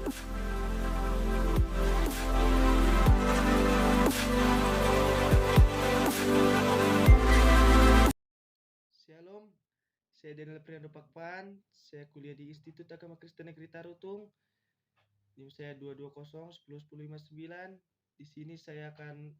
Shalom, saya Daniel Priando Pakpan. Saya kuliah di Institut Agama Kristen Negeri Tarutung. NIM saya 220101059. Di sini saya akan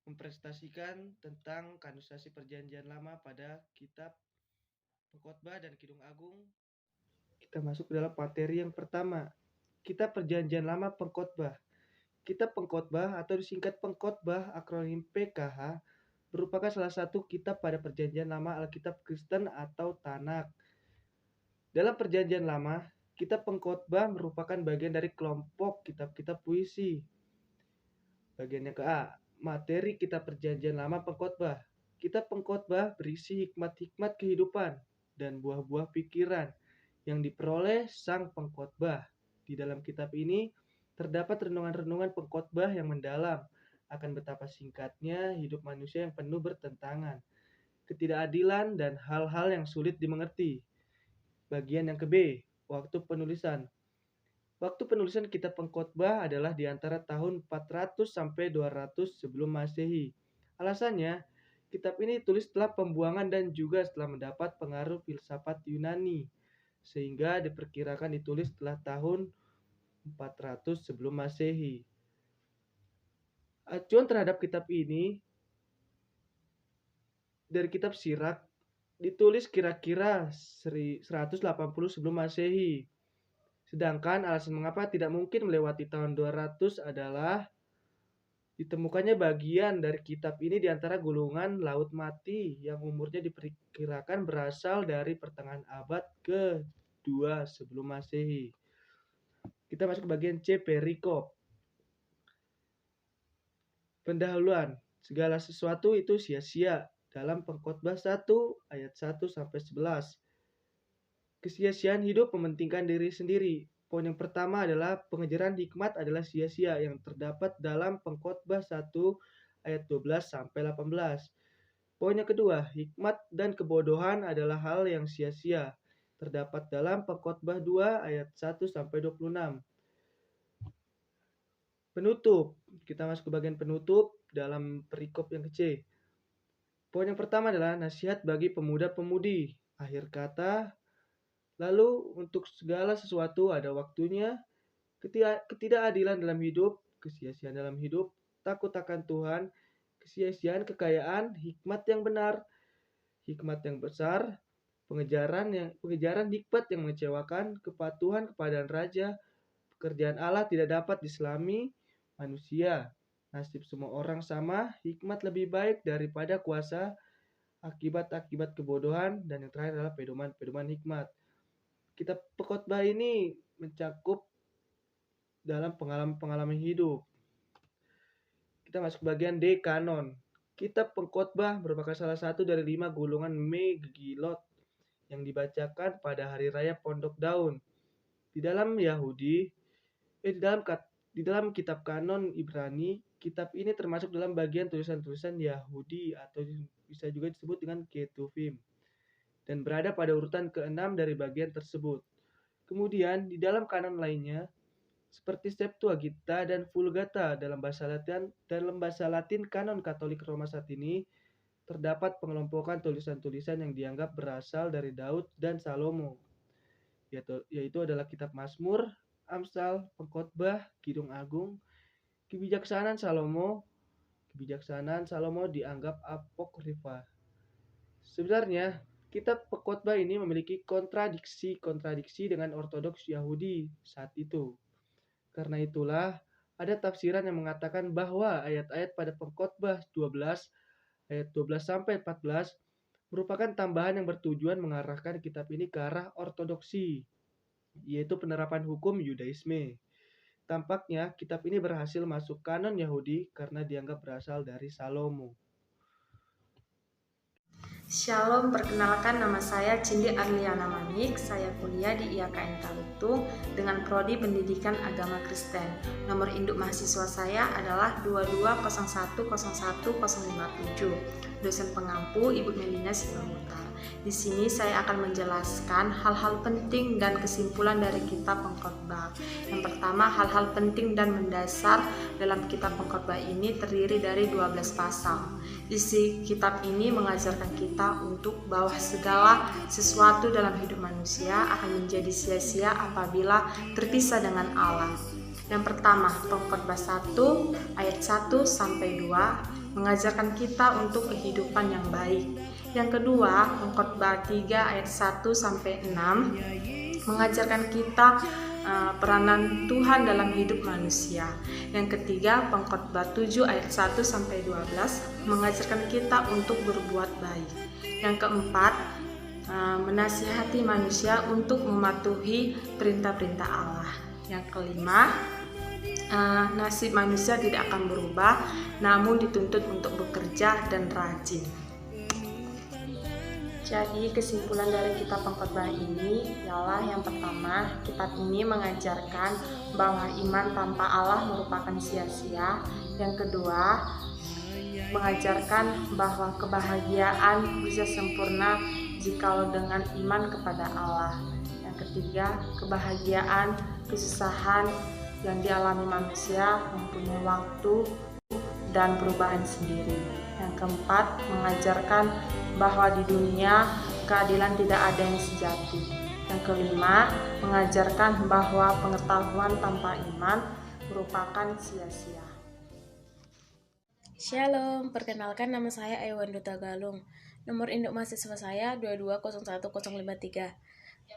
mempresentasikan tentang kanonizasi Perjanjian Lama pada kitab Pengkhotbah dan Kidung Agung. Kita masuk dalam materi yang pertama, Kitab Perjanjian Lama Pengkhotbah. Kitab Pengkhotbah atau disingkat Pengkhotbah, akronim PKH, merupakan salah satu kitab pada Perjanjian Lama Alkitab Kristen atau Tanakh. Dalam Perjanjian Lama, kitab Pengkhotbah merupakan bagian dari kelompok kitab-kitab puisi. Bagian yang ke-A, materi kitab Perjanjian Lama Pengkhotbah. Kitab Pengkhotbah berisi hikmat-hikmat kehidupan dan buah-buah pikiran yang diperoleh sang pengkhotbah. Di dalam kitab ini terdapat renungan-renungan pengkhotbah yang mendalam akan betapa singkatnya hidup manusia yang penuh bertentangan, ketidakadilan, dan hal-hal yang sulit dimengerti. Bagian yang ke-B, waktu penulisan. Waktu penulisan kitab Pengkhotbah adalah di antara tahun 400 sampai 200 sebelum Masehi. Alasannya, kitab ini ditulis setelah pembuangan dan juga setelah mendapat pengaruh filsafat Yunani, sehingga diperkirakan ditulis setelah tahun 400 sebelum Masehi. Acuan terhadap kitab ini dari kitab Sirak ditulis kira-kira 180 sebelum Masehi. Sedangkan alasan mengapa tidak mungkin melewati tahun 200 adalah ditemukannya bagian dari kitab ini di antara gulungan Laut Mati yang umurnya diperkirakan berasal dari pertengahan abad ke-2 sebelum Masehi. Kita masuk ke bagian C, perikop. Pendahuluan, segala sesuatu itu sia-sia dalam Pengkhotbah 1 ayat 1 sampai 11. Kesia-siaan hidup mementingkan diri sendiri. Poin yang pertama adalah pengejaran hikmat adalah sia-sia yang terdapat dalam Pengkhotbah 1 ayat 12 sampai 18. Poin yang kedua, hikmat dan kebodohan adalah hal yang sia-sia. Terdapat dalam Pengkhotbah 2 ayat 1 sampai 26. Penutup. Kita masuk ke bagian penutup dalam perikop yang ke-C. Poin yang pertama adalah nasihat bagi pemuda-pemudi. Akhir kata, lalu untuk segala sesuatu ada waktunya, ketidakadilan dalam hidup, kesia-siaan dalam hidup, takut akan Tuhan, kesia-siaan kekayaan, hikmat yang benar, hikmat yang besar, pengejaran hikmat yang mengecewakan, kepatuhan kepada raja, pekerjaan Allah tidak dapat diselami manusia, nasib semua orang sama, hikmat lebih baik daripada kuasa, akibat-akibat kebodohan, dan yang terakhir adalah pedoman-pedoman hikmat. Kitab Pengkhotbah ini mencakup dalam pengalaman-pengalaman hidup. Kita masuk bagian D, kanon. Kitab Pengkhotbah merupakan salah satu dari 5 gulungan Megillot yang dibacakan pada hari raya Pondok Daun. Di dalam di dalam kitab kanon Ibrani, kitab ini termasuk dalam bagian tulisan-tulisan Yahudi atau bisa juga disebut dengan Ketuvim dan berada pada urutan ke-6 dari bagian tersebut. Kemudian di dalam kanon lainnya seperti Septuaginta dan Vulgata dalam bahasa Latin kanon Katolik Roma saat ini terdapat pengelompokan tulisan-tulisan yang dianggap berasal dari Daud dan Salomo, yaitu adalah kitab Mazmur, Amsal, Pengkhotbah, Kidung Agung, kebijaksanaan Salomo dianggap apokrifa. Sebenarnya, kitab Pengkhotbah ini memiliki kontradiksi dengan ortodoks Yahudi saat itu. Karena itulah, ada tafsiran yang mengatakan bahwa ayat-ayat pada Pengkhotbah 12 ayat 12 sampai 14 merupakan tambahan yang bertujuan mengarahkan kitab ini ke arah ortodoksi, yaitu penerapan hukum Yudaisme. Tampaknya kitab ini berhasil masuk kanon Yahudi karena dianggap berasal dari Salomo. Shalom, perkenalkan nama saya Cindy Arliana Manik. Saya kuliah di IAKN Tarutung dengan prodi Pendidikan Agama Kristen. Nomor induk mahasiswa saya adalah 220101057. Dosen pengampu Ibu Melina Simanguntar. Di sini saya akan menjelaskan hal-hal penting dan kesimpulan dari kitab Pengkhotbah. Yang pertama, hal-hal penting dan mendasar dalam kitab Pengkhotbah ini terdiri dari 12 pasal. Isi kitab ini mengajarkan kita untuk bahwa segala sesuatu dalam hidup manusia akan menjadi sia-sia apabila terpisah dengan Allah. Yang pertama, Pengkhotbah 1 ayat 1 sampai 2 mengajarkan kita untuk kehidupan yang baik. Yang kedua, Pengkhotbah 3 ayat 1 sampai 6 mengajarkan kita peranan Tuhan dalam hidup manusia. Yang ketiga, Pengkhotbah 7 ayat 1 sampai 12 mengajarkan kita untuk berbuat baik. Yang keempat, menasihati manusia untuk mematuhi perintah-perintah Allah. Yang kelima, nasib manusia tidak akan berubah, namun dituntut untuk bekerja dan rajin. Jadi kesimpulan dari kitab Pengkhotbah ini ialah yang pertama, kitab ini mengajarkan bahwa iman tanpa Allah merupakan sia-sia. Yang kedua, mengajarkan bahwa kebahagiaan bisa sempurna jikalau dengan iman kepada Allah. Yang ketiga, kebahagiaan, kesusahan yang dialami manusia mempunyai waktu dan perubahan sendiri. Yang keempat, mengajarkan bahwa di dunia keadilan tidak ada yang sejati. Yang kelima, mengajarkan bahwa pengetahuan tanpa iman merupakan sia-sia. Shalom, perkenalkan nama saya Aiwanduta Galung. Nomor induk mahasiswa saya 2201053.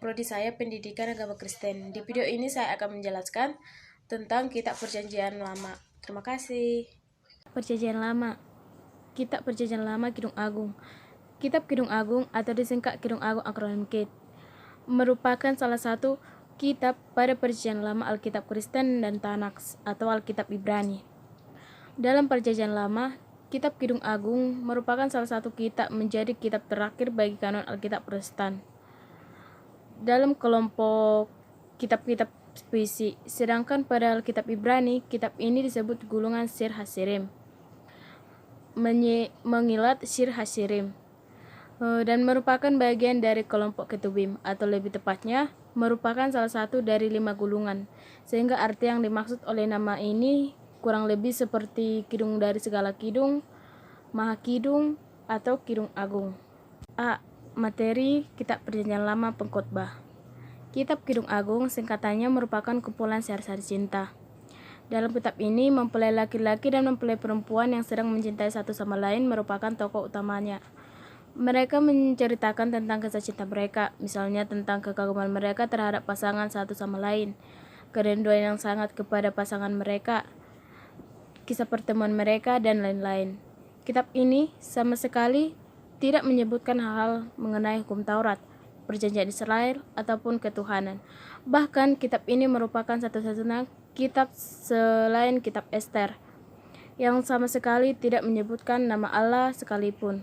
Prodi saya Pendidikan Agama Kristen. Di video ini saya akan menjelaskan tentang Kitab Perjanjian Lama. Terima kasih. Perjanjian Lama. Kitab Perjanjian Lama Kidung Agung. Kitab Kidung Agung atau disingkat Kidung Agung akronim KID merupakan salah satu kitab pada Perjanjian Lama Alkitab Kristen dan Tanakh atau Alkitab Ibrani. Dalam Perjanjian Lama, Kitab Kidung Agung merupakan salah satu kitab menjadi kitab terakhir bagi kanon Alkitab Protestan. Dalam kelompok kitab-kitab puisi, sedangkan pada Alkitab Ibrani, kitab ini disebut gulungan Shir Hasirim, mengilat Shir Hasirim, dan merupakan bagian dari kelompok Ketubim, atau lebih tepatnya, merupakan salah satu dari 5 gulungan, sehingga arti yang dimaksud oleh nama ini kurang lebih seperti kidung dari segala kidung, maha kidung, atau kidung agung. A. Materi Kitab Perjanjian Lama Pengkhotbah. Kitab Kidung Agung singkatannya merupakan kumpulan syair-syair cinta. Dalam kitab ini, mempelai laki-laki dan mempelai perempuan yang sedang mencintai satu sama lain merupakan tokoh utamanya. Mereka menceritakan tentang kisah cinta mereka, misalnya tentang kekaguman mereka terhadap pasangan satu sama lain, kerinduan yang sangat kepada pasangan mereka, kisah pertemuan mereka, dan lain-lain. Kitab ini sama sekali tidak menyebutkan hal-hal mengenai hukum Taurat, perjanjian Israel, ataupun ketuhanan. Bahkan kitab ini merupakan satu-satunya kitab selain kitab Ester yang sama sekali tidak menyebutkan nama Allah sekalipun.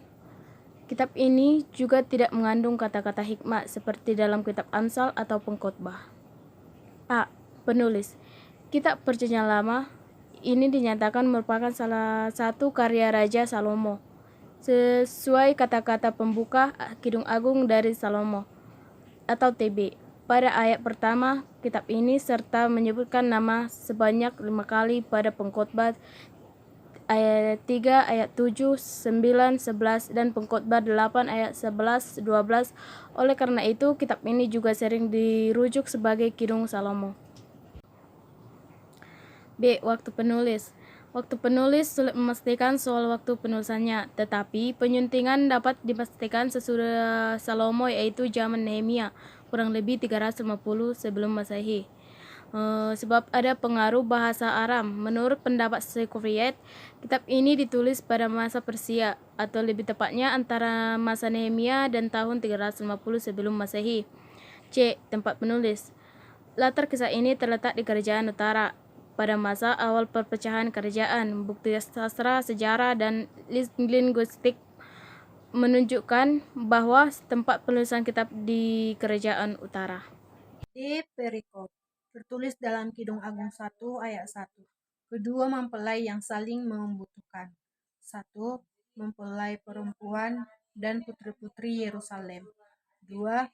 Kitab ini juga tidak mengandung kata-kata hikmah seperti dalam kitab Amsal atau Pengkhotbah. A. Penulis. Kitab Perjanjian Lama ini dinyatakan merupakan salah satu karya Raja Salomo, sesuai kata-kata pembuka Kidung Agung dari Salomo atau TB. Pada ayat pertama kitab ini serta menyebutkan nama sebanyak 5 kali pada Pengkhotbah ayat 3, ayat 7, 9, 11, dan Pengkhotbah 8 ayat 11, 12. Oleh karena itu, kitab ini juga sering dirujuk sebagai Kidung Salomo. B. Waktu penulis. Waktu penulis sulit memastikan soal waktu penulisannya, tetapi penyuntingan dapat dipastikan sesudah Salomo, yaitu zaman Nehemia, kurang lebih 350 sebelum Masehi. Sebab ada pengaruh bahasa Aram. Menurut pendapat Sekovriet, kitab ini ditulis pada masa Persia, atau lebih tepatnya antara masa Nehemia dan tahun 350 sebelum Masehi. C. Tempat penulis. Latar kisah ini terletak di Kerajaan Utara pada masa awal perpecahan kerajaan. Bukti sastra, sejarah, dan linguistik menunjukkan bahwa tempat penulisan kitab di Kerajaan Utara. D. Perikop tertulis dalam Kidung Agung 1 ayat 1. Kedua mempelai yang saling membutuhkan. 1. Mempelai perempuan dan putri-putri Yerusalem. 2.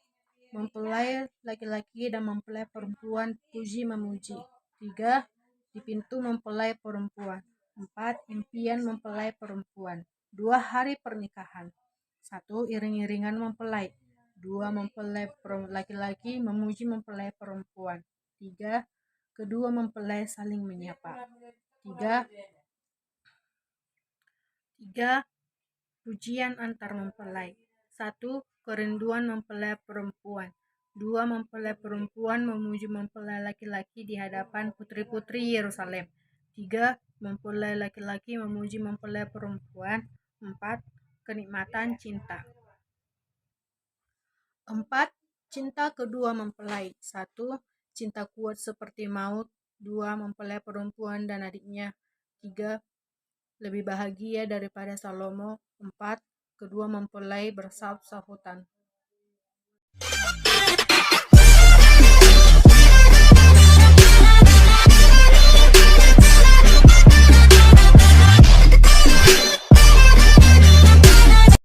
Mempelai laki-laki dan mempelai perempuan puji memuji. 3. Di pintu mempelai perempuan. 4. Impian mempelai perempuan. 2. Hari pernikahan. 1. Iring-iringan mempelai. 2. Mempelai laki-laki memuji mempelai perempuan. 3. Kedua mempelai saling menyapa. 3. Pujian antar mempelai. 1. Kerinduan mempelai perempuan. 2. Mempelai perempuan memuji mempelai laki-laki di hadapan putri-putri Yerusalem. 3. Mempelai laki-laki memuji mempelai perempuan. 4. Kenikmatan cinta. 4. Cinta kedua mempelai. 1. Cinta kuat seperti maut. 2. Mempelai perempuan dan adiknya. 3. Lebih bahagia daripada Salomo. 4. Kedua mempelai bersahut-sahutan.